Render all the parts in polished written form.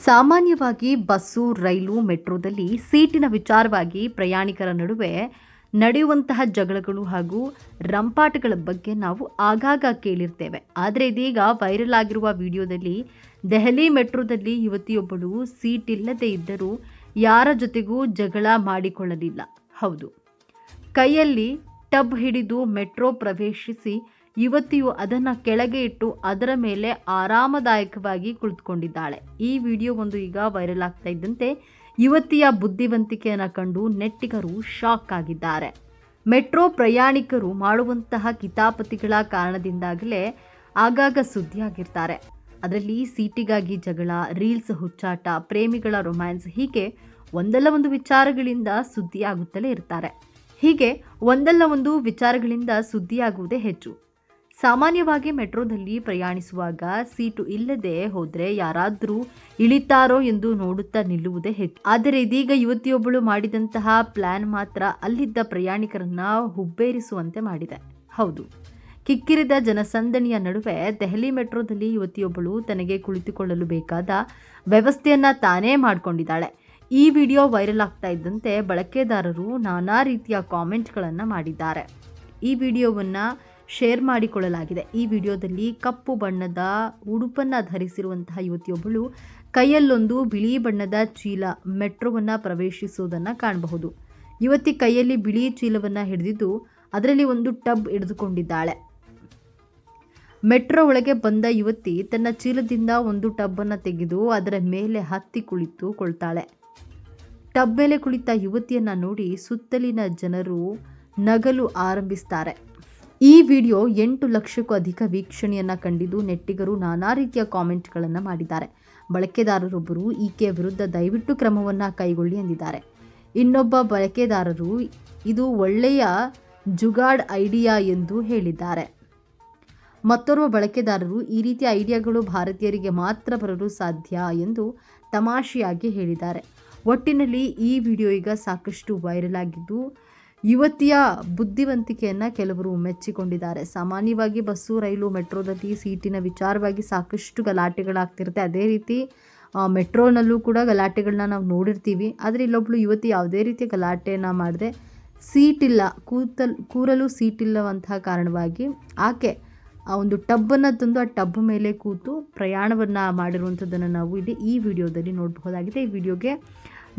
ಸಾಮಾನ್ಯವಾಗಿ ಬಸ್ಸು, ರೈಲು, ಮೆಟ್ರೋದಲ್ಲಿ ಸೀಟಿನ ವಿಚಾರವಾಗಿ ಪ್ರಯಾಣಿಕರ ನಡುವೆ ನಡೆಯುವಂತಹ ಜಗಳಗಳು ಹಾಗೂ ರಂಪಾಟಗಳ ಬಗ್ಗೆ ನಾವು ಆಗಾಗ ಕೇಳಿರ್ತೇವೆ. ಆದರೆ ಇದೀಗ ವೈರಲ್ ಆಗಿರುವ ವಿಡಿಯೋದಲ್ಲಿ ದೆಹಲಿ ಮೆಟ್ರೋದಲ್ಲಿ ಯುವತಿಯೊಬ್ಬಳು ಸೀಟ್ ಇಲ್ಲದೆ ಇದ್ದರೂ ಯಾರ ಜೊತೆಗೂ ಜಗಳ ಮಾಡಿಕೊಳ್ಳಲಿಲ್ಲ. ಹೌದು, ಕೈಯಲ್ಲಿ ಟಬ್ ಹಿಡಿದು ಮೆಟ್ರೋ ಪ್ರವೇಶಿಸಿ ಯುವತಿಯು ಅದನ್ನು ಕೆಳಗೆ ಇಟ್ಟು ಅದರ ಮೇಲೆ ಆರಾಮದಾಯಕವಾಗಿ ಕುಳಿತುಕೊಂಡಿದ್ದಾಳೆ. ಈ ವಿಡಿಯೋ ಒಂದು ಈಗ ವೈರಲ್ ಆಗ್ತಾ ಇದ್ದಂತೆ ಯುವತಿಯ ಬುದ್ಧಿವಂತಿಕೆಯನ್ನು ಕಂಡು ನೆಟ್ಟಿಗರು ಶಾಕ್ ಆಗಿದ್ದಾರೆ. ಮೆಟ್ರೋ ಪ್ರಯಾಣಿಕರು ಮಾಡುವಂತಹ ಕಿತಾಪತಿಗಳ ಕಾರಣದಿಂದಾಗಲೇ ಆಗಾಗ ಸುದ್ದಿಯಾಗಿರ್ತಾರೆ. ಅದರಲ್ಲಿ ಸೀಟಿಗಾಗಿ ಜಗಳ, ರೀಲ್ಸ್ ಹುಚ್ಚಾಟ, ಪ್ರೇಮಿಗಳ ರೊಮ್ಯಾನ್ಸ್, ಹೀಗೆ ಒಂದಲ್ಲ ಒಂದು ವಿಚಾರಗಳಿಂದ ಸುದ್ದಿಯಾಗುತ್ತಲೇ ಇರ್ತಾರೆ. ಹೀಗೆ ಒಂದಲ್ಲ ಒಂದು ವಿಚಾರಗಳಿಂದ ಸುದ್ದಿಯಾಗುವುದೇ ಹೆಚ್ಚು. ಸಾಮಾನ್ಯವಾಗಿ ಮೆಟ್ರೋದಲ್ಲಿ ಪ್ರಯಾಣಿಸುವಾಗ ಸೀಟು ಇಲ್ಲದೆ ಹೋದರೆ ಯಾರಾದರೂ ಇಳಿತಾರೋ ಎಂದು ನೋಡುತ್ತಾ ನಿಲ್ಲುವುದೇ ಹೆಚ್ಚು. ಆದರೆ ಇದೀಗ ಯುವತಿಯೊಬ್ಬಳು ಮಾಡಿದಂತಹ ಪ್ಲಾನ್ ಮಾತ್ರ ಅಲ್ಲಿದ್ದ ಪ್ರಯಾಣಿಕರನ್ನ ಹುಬ್ಬೇರಿಸುವಂತೆ ಮಾಡಿದೆ. ಹೌದು, ಕಿಕ್ಕಿರಿದ ಜನಸಂದಣಿಯ ನಡುವೆ ದೆಹಲಿ ಮೆಟ್ರೋದಲ್ಲಿ ಯುವತಿಯೊಬ್ಬಳು ತನಗೆ ಕುಳಿತುಕೊಳ್ಳಲು ಬೇಕಾದ ವ್ಯವಸ್ಥೆಯನ್ನ ತಾನೇ ಮಾಡಿಕೊಂಡಿದ್ದಾಳೆ. ಈ ವಿಡಿಯೋ ವೈರಲ್ ಆಗ್ತಾ ಇದ್ದಂತೆ ಬಳಕೆದಾರರು ನಾನಾ ರೀತಿಯ ಕಾಮೆಂಟ್ಗಳನ್ನು ಮಾಡಿದ್ದಾರೆ. ಈ ವಿಡಿಯೋವನ್ನು ಶೇರ್ ಮಾಡಿಕೊಳ್ಳಲಾಗಿದೆ. ಈ ವಿಡಿಯೋದಲ್ಲಿ ಕಪ್ಪು ಬಣ್ಣದ ಉಡುಪನ್ನು ಧರಿಸಿರುವಂತಹ ಯುವತಿಯೊಬ್ಬಳು ಕೈಯಲ್ಲೊಂದು ಬಿಳಿ ಬಣ್ಣದ ಚೀಲ ಮೆಟ್ರೋವನ್ನು ಪ್ರವೇಶಿಸುವುದನ್ನು ಕಾಣಬಹುದು. ಯುವತಿ ಕೈಯಲ್ಲಿ ಬಿಳಿ ಚೀಲವನ್ನು ಹಿಡಿದಿದ್ದು ಅದರಲ್ಲಿ ಒಂದು ಟಬ್ ಹಿಡಿದುಕೊಂಡಿದ್ದಾಳೆ. ಮೆಟ್ರೋ ಒಳಗೆ ಬಂದ ಯುವತಿ ತನ್ನ ಚೀಲದಿಂದ ಒಂದು ಟಬ್ಬನ್ನು ತೆಗೆದು ಅದರ ಮೇಲೆ ಹತ್ತಿ ಕುಳಿತುಕೊಳ್ತಾಳೆ. ಟಬ್ ಮೇಲೆ ಕುಳಿತ ಯುವತಿಯನ್ನ ನೋಡಿ ಸುತ್ತಲಿನ ಜನರು ನಗಲು ಆರಂಭಿಸ್ತಾರೆ. ಈ ವಿಡಿಯೋ 8 ಲಕ್ಷಕ್ಕೂ ಅಧಿಕ ವೀಕ್ಷಣೆಯನ್ನು ಕಂಡಿದ್ದು ನೆಟ್ಟಿಗರು ನಾನಾ ರೀತಿಯ ಕಾಮೆಂಟ್ಗಳನ್ನು ಮಾಡಿದ್ದಾರೆ. ಬಳಕೆದಾರರೊಬ್ಬರು ಈಕೆಯ ವಿರುದ್ಧ ದಯವಿಟ್ಟು ಕ್ರಮವನ್ನು ಕೈಗೊಳ್ಳಿ ಎಂದಿದ್ದಾರೆ. ಇನ್ನೊಬ್ಬ ಬಳಕೆದಾರರು ಇದು ಒಳ್ಳೆಯ ಜುಗಾಡ್ ಐಡಿಯಾ ಎಂದು ಹೇಳಿದ್ದಾರೆ. ಮತ್ತೋರ್ವ ಬಳಕೆದಾರರು ಈ ರೀತಿಯ ಐಡಿಯಾಗಳು ಭಾರತೀಯರಿಗೆ ಮಾತ್ರ ಬರಲು ಸಾಧ್ಯ ಎಂದು ತಮಾಷೆಯಾಗಿ ಹೇಳಿದ್ದಾರೆ. ಒಟ್ಟಿನಲ್ಲಿ ಈ ವಿಡಿಯೋ ಈಗ ಸಾಕಷ್ಟು ವೈರಲ್ ಆಗಿದ್ದು ಯುವತಿಯ ಬುದ್ಧಿವಂತಿಕೆಯನ್ನು ಕೆಲವರು ಮೆಚ್ಚಿಕೊಂಡಿದ್ದಾರೆ. ಸಾಮಾನ್ಯವಾಗಿ ಬಸ್ಸು, ರೈಲು, ಮೆಟ್ರೋದಲ್ಲಿ ಸೀಟಿನ ವಿಚಾರವಾಗಿ ಸಾಕಷ್ಟು ಗಲಾಟೆಗಳಾಗ್ತಿರುತ್ತೆ. ಅದೇ ರೀತಿ ಮೆಟ್ರೋನಲ್ಲೂ ಕೂಡ ಗಲಾಟೆಗಳನ್ನ ನಾವು ನೋಡಿರ್ತೀವಿ. ಆದರೆ ಇಲ್ಲೊಬ್ಬಳು ಯುವತಿ ಯಾವುದೇ ರೀತಿಯ ಗಲಾಟೆಯನ್ನು ಮಾಡದೆ ಸೀಟಿಲ್ಲ, ಕೂರಲು ಸೀಟಿಲ್ಲವಂತಹ ಕಾರಣವಾಗಿ ಆಕೆ ಆ ಒಂದು ಟಬ್ಬನ್ನು ತಂದು ಆ ಟಬ್ ಮೇಲೆ ಕೂತು ಪ್ರಯಾಣವನ್ನು ಮಾಡಿರುವಂಥದ್ದನ್ನು ನಾವು ಇಲ್ಲಿ ಈ ವಿಡಿಯೋದಲ್ಲಿ ನೋಡಬಹುದಾಗಿದೆ. ಈ ವಿಡಿಯೋಗೆ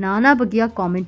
ನಾನಾ ಬಗೆಯ ಕಾಮೆಂಟ್